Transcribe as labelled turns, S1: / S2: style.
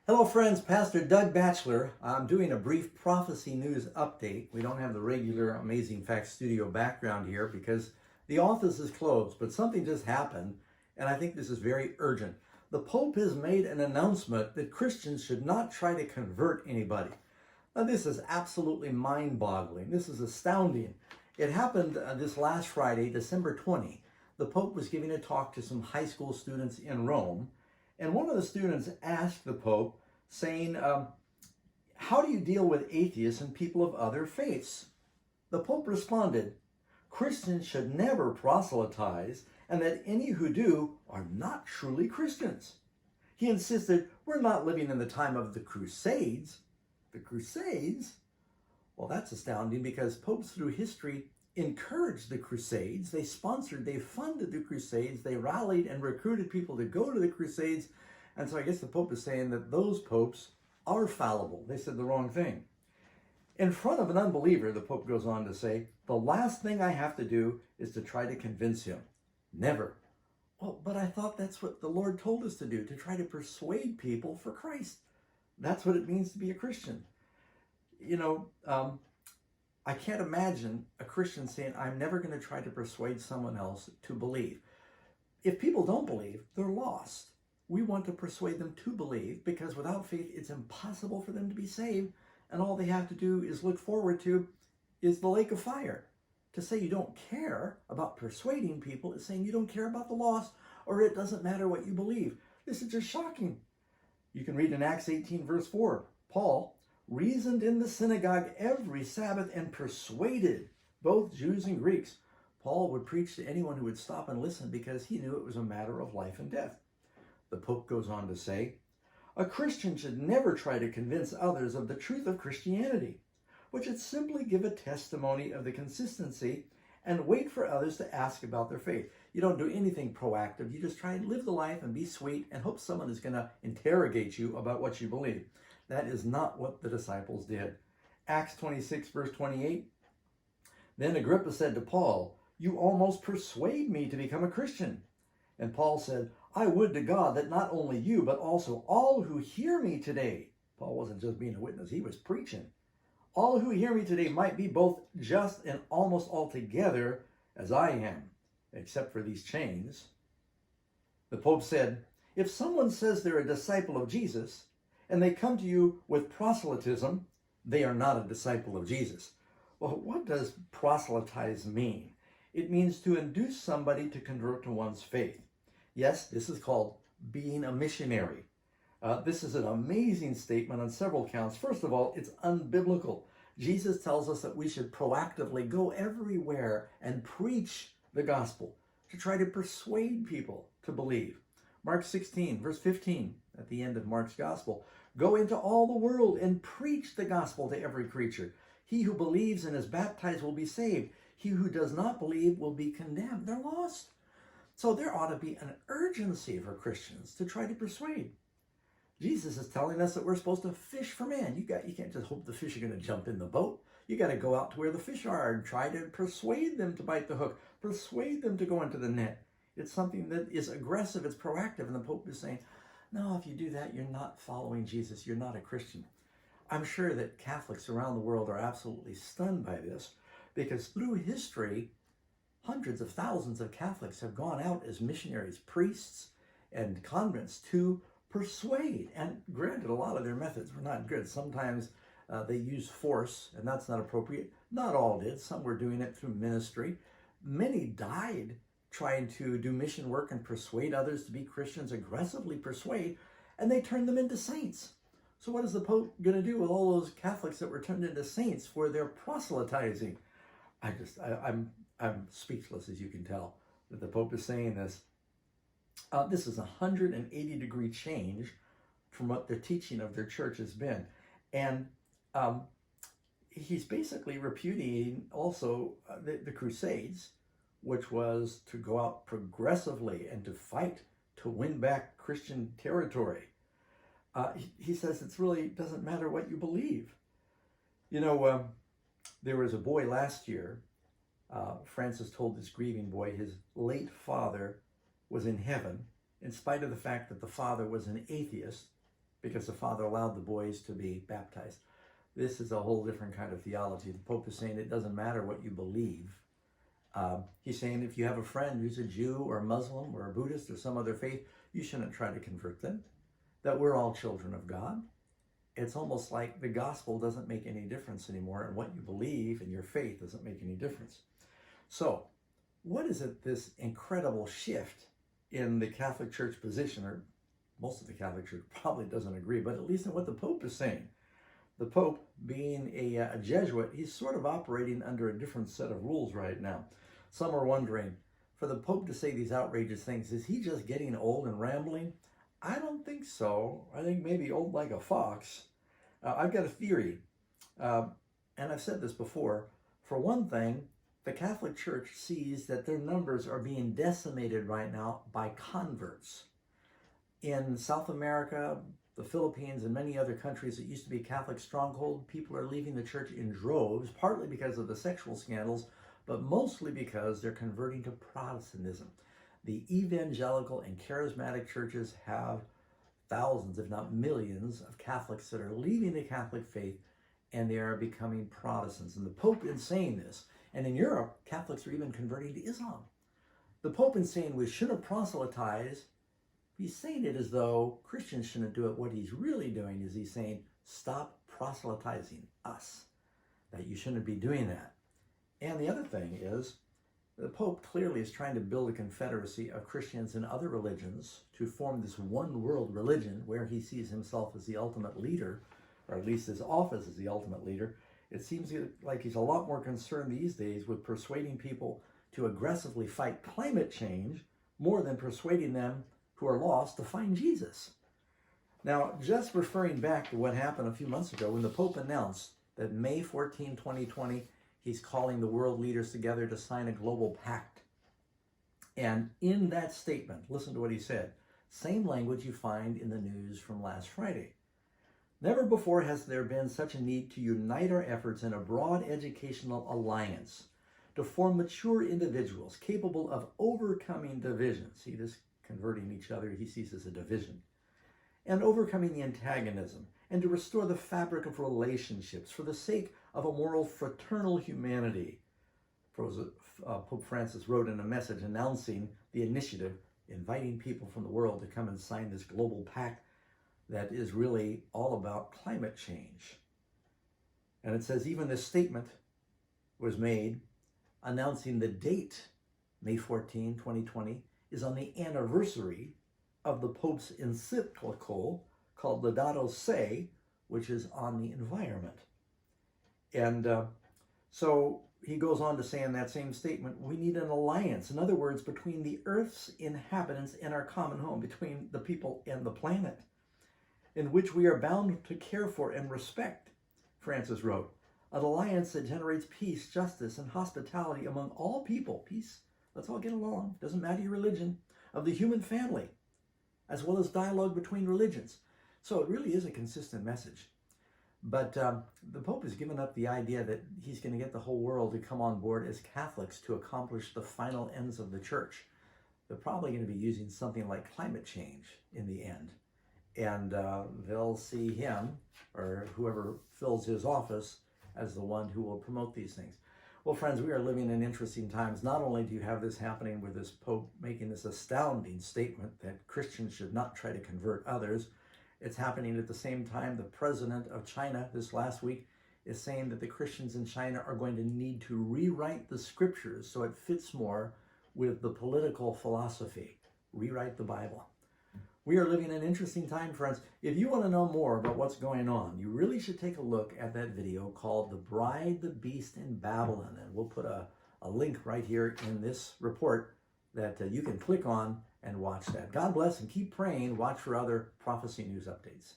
S1: Hello friends, Pastor Doug Batchelor. I'm doing a brief prophecy news update. We don't have the regular Amazing Facts studio background here because the office is closed, but something just happened and I think this is very urgent. The Pope has made an announcement that Christians should not try to convert anybody. Now this is absolutely mind-boggling. This is astounding. It happened this last Friday, December 20. The Pope was giving a talk to some high school students in Rome. And one of the students asked the Pope, saying, how do you deal with atheists and people of other faiths? The Pope responded, Christians should never proselytize, and that any who do are not truly Christians. He insisted, we're not living in the time of the Crusades. The Crusades? Well, that's astounding because popes through history encouraged the Crusades. They sponsored, they funded the Crusades, they rallied and recruited people to go to the Crusades. And so I guess the Pope is saying that those popes are fallible. They said the wrong thing. In front of an unbeliever, the Pope goes on to say, the last thing I have to do is to try to convince him. Never. Well, but I thought that's what the Lord told us to do, to try to persuade people for Christ. That's what it means to be a Christian. I can't imagine a Christian saying, I'm never going to try to persuade someone else to believe. If people don't believe, they're lost. We want to persuade them to believe because without faith, it's impossible for them to be saved. And all they have to do is look forward to is the lake of fire. To say you don't care about persuading people is saying you don't care about the lost, or it doesn't matter what you believe. This is just shocking. You can read in Acts 18 verse 4, Paul reasoned in the synagogue every Sabbath and persuaded both Jews and Greeks. Paul would preach to anyone who would stop and listen because he knew it was a matter of life and death. The Pope goes on to say, a Christian should never try to convince others of the truth of Christianity, but should simply give a testimony of the consistency and wait for others to ask about their faith. You don't do anything proactive. You just try and live the life and be sweet and hope someone is going to interrogate you about what you believe. That is not what the disciples did. Acts 26, verse 28. Then Agrippa said to Paul, you almost persuade me to become a Christian. And Paul said, I would to God that not only you, but also all who hear me today. Paul wasn't just being a witness, he was preaching. All who hear me today might be both just and almost altogether as I am, except for these chains. The Pope said, if someone says they're a disciple of Jesus, and they come to you with proselytism, they are not a disciple of Jesus. Well, what does proselytize mean? It means to induce somebody to convert to one's faith. Yes, this is called being a missionary. This is an amazing statement on several counts. First of all, it's unbiblical. Jesus tells us that we should proactively go everywhere and preach the gospel to try to persuade people to believe. Mark 16, verse 15, at the end of Mark's gospel, go into all the world and preach the gospel to every creature. He who believes and is baptized will be saved. He who does not believe will be condemned. They're lost. So there ought to be an urgency for Christians to try to persuade. Jesus is telling us that we're supposed to fish for men. You can't just hope the fish are going to jump in the boat. You got to go out to where the fish are and try to persuade them to bite the hook, persuade them to go into the net. It's something that is aggressive, it's proactive, and the Pope is saying, no, if you do that, you're not following Jesus, you're not a Christian. I'm sure that Catholics around the world are absolutely stunned by this, because through history, hundreds of thousands of Catholics have gone out as missionaries, priests, and convents to persuade. And granted, a lot of their methods were not good. Sometimes they used force, and that's not appropriate. Not all did. Some were doing it through ministry. Many died trying to do mission work and persuade others to be Christians, aggressively persuade, and they turned them into saints. So what is the Pope going to do with all those Catholics that were turned into saints for their proselytizing? I'm speechless, as you can tell, that the Pope is saying this. This is a 180-degree change from what the teaching of their church has been. And he's basically repudiating also the Crusades, which was to go out progressively and to fight to win back Christian territory. He says it really doesn't matter what you believe. There was a boy last year, Francis told this grieving boy his late father was in heaven, in spite of the fact that the father was an atheist, because the Father allowed the boys to be baptized. This is a whole different kind of theology. The Pope is saying it doesn't matter what you believe. He's saying if you have a friend who's a Jew or a Muslim or a Buddhist or some other faith, you shouldn't try to convert them. That we're all children of God. It's almost like the gospel doesn't make any difference anymore, and what you believe and your faith doesn't make any difference. So, what is it, this incredible shift in the Catholic Church position, or most of the Catholic Church probably doesn't agree, but at least in what the Pope is saying. The Pope, being a Jesuit, he's sort of operating under a different set of rules right now. Some are wondering, for the Pope to say these outrageous things, is he just getting old and rambling? I don't think so. I think maybe old like a fox. I've got a theory, and I've said this before. For one thing, the Catholic Church sees that their numbers are being decimated right now by converts. In South America, the Philippines, and many other countries that used to be Catholic stronghold, people are leaving the church in droves, partly because of the sexual scandals, but mostly because they're converting to Protestantism. The evangelical and charismatic churches have thousands, if not millions, of Catholics that are leaving the Catholic faith, and they are becoming Protestants. And the Pope is saying this. And in Europe, Catholics are even converting to Islam. The Pope is saying we shouldn't proselytize. He's saying it as though Christians shouldn't do it. What he's really doing is he's saying, stop proselytizing us, that you shouldn't be doing that. And the other thing is, the Pope clearly is trying to build a confederacy of Christians and other religions to form this one world religion where he sees himself as the ultimate leader, or at least his office as the ultimate leader. It seems like he's a lot more concerned these days with persuading people to aggressively fight climate change more than persuading them who are lost to find Jesus. Now, just referring back to what happened a few months ago when the Pope announced that May 14, 2020, he's calling the world leaders together to sign a global pact. And in that statement, listen to what he said. Same language you find in the news from last Friday. Never before has there been such a need to unite our efforts in a broad educational alliance to form mature individuals capable of overcoming divisions. See, this converting each other he sees as a division. And overcoming the antagonism, and to restore the fabric of relationships for the sake of a moral fraternal humanity. Pope Francis wrote in a message announcing the initiative, inviting people from the world to come and sign this global pact that is really all about climate change. And it says even this statement was made announcing the date, May 14, 2020, is on the anniversary of the Pope's encyclical called Laudato Si, which is on the environment. And so he goes on to say in that same statement, we need an alliance, in other words, between the Earth's inhabitants and our common home, between the people and the planet, in which we are bound to care for and respect, Francis wrote. An alliance that generates peace, justice, and hospitality among all people. Peace, let's all get along, doesn't matter your religion, of the human family, as well as dialogue between religions. So it really is a consistent message. But the Pope has given up the idea that he's going to get the whole world to come on board as Catholics to accomplish the final ends of the church. They're probably going to be using something like climate change in the end. And they'll see him, or whoever fills his office, as the one who will promote these things. Well, friends, we are living in interesting times. Not only do you have this happening with this Pope making this astounding statement that Christians should not try to convert others, it's happening at the same time the president of China this last week is saying that the Christians in China are going to need to rewrite the scriptures so it fits more with the political philosophy. Rewrite the Bible. We are living in an interesting time, friends. If you want to know more about what's going on, you really should take a look at that video called The Bride, the Beast in Babylon. And we'll put a link right here in this report that you can click on and watch that. God bless and keep praying. Watch for other prophecy news updates.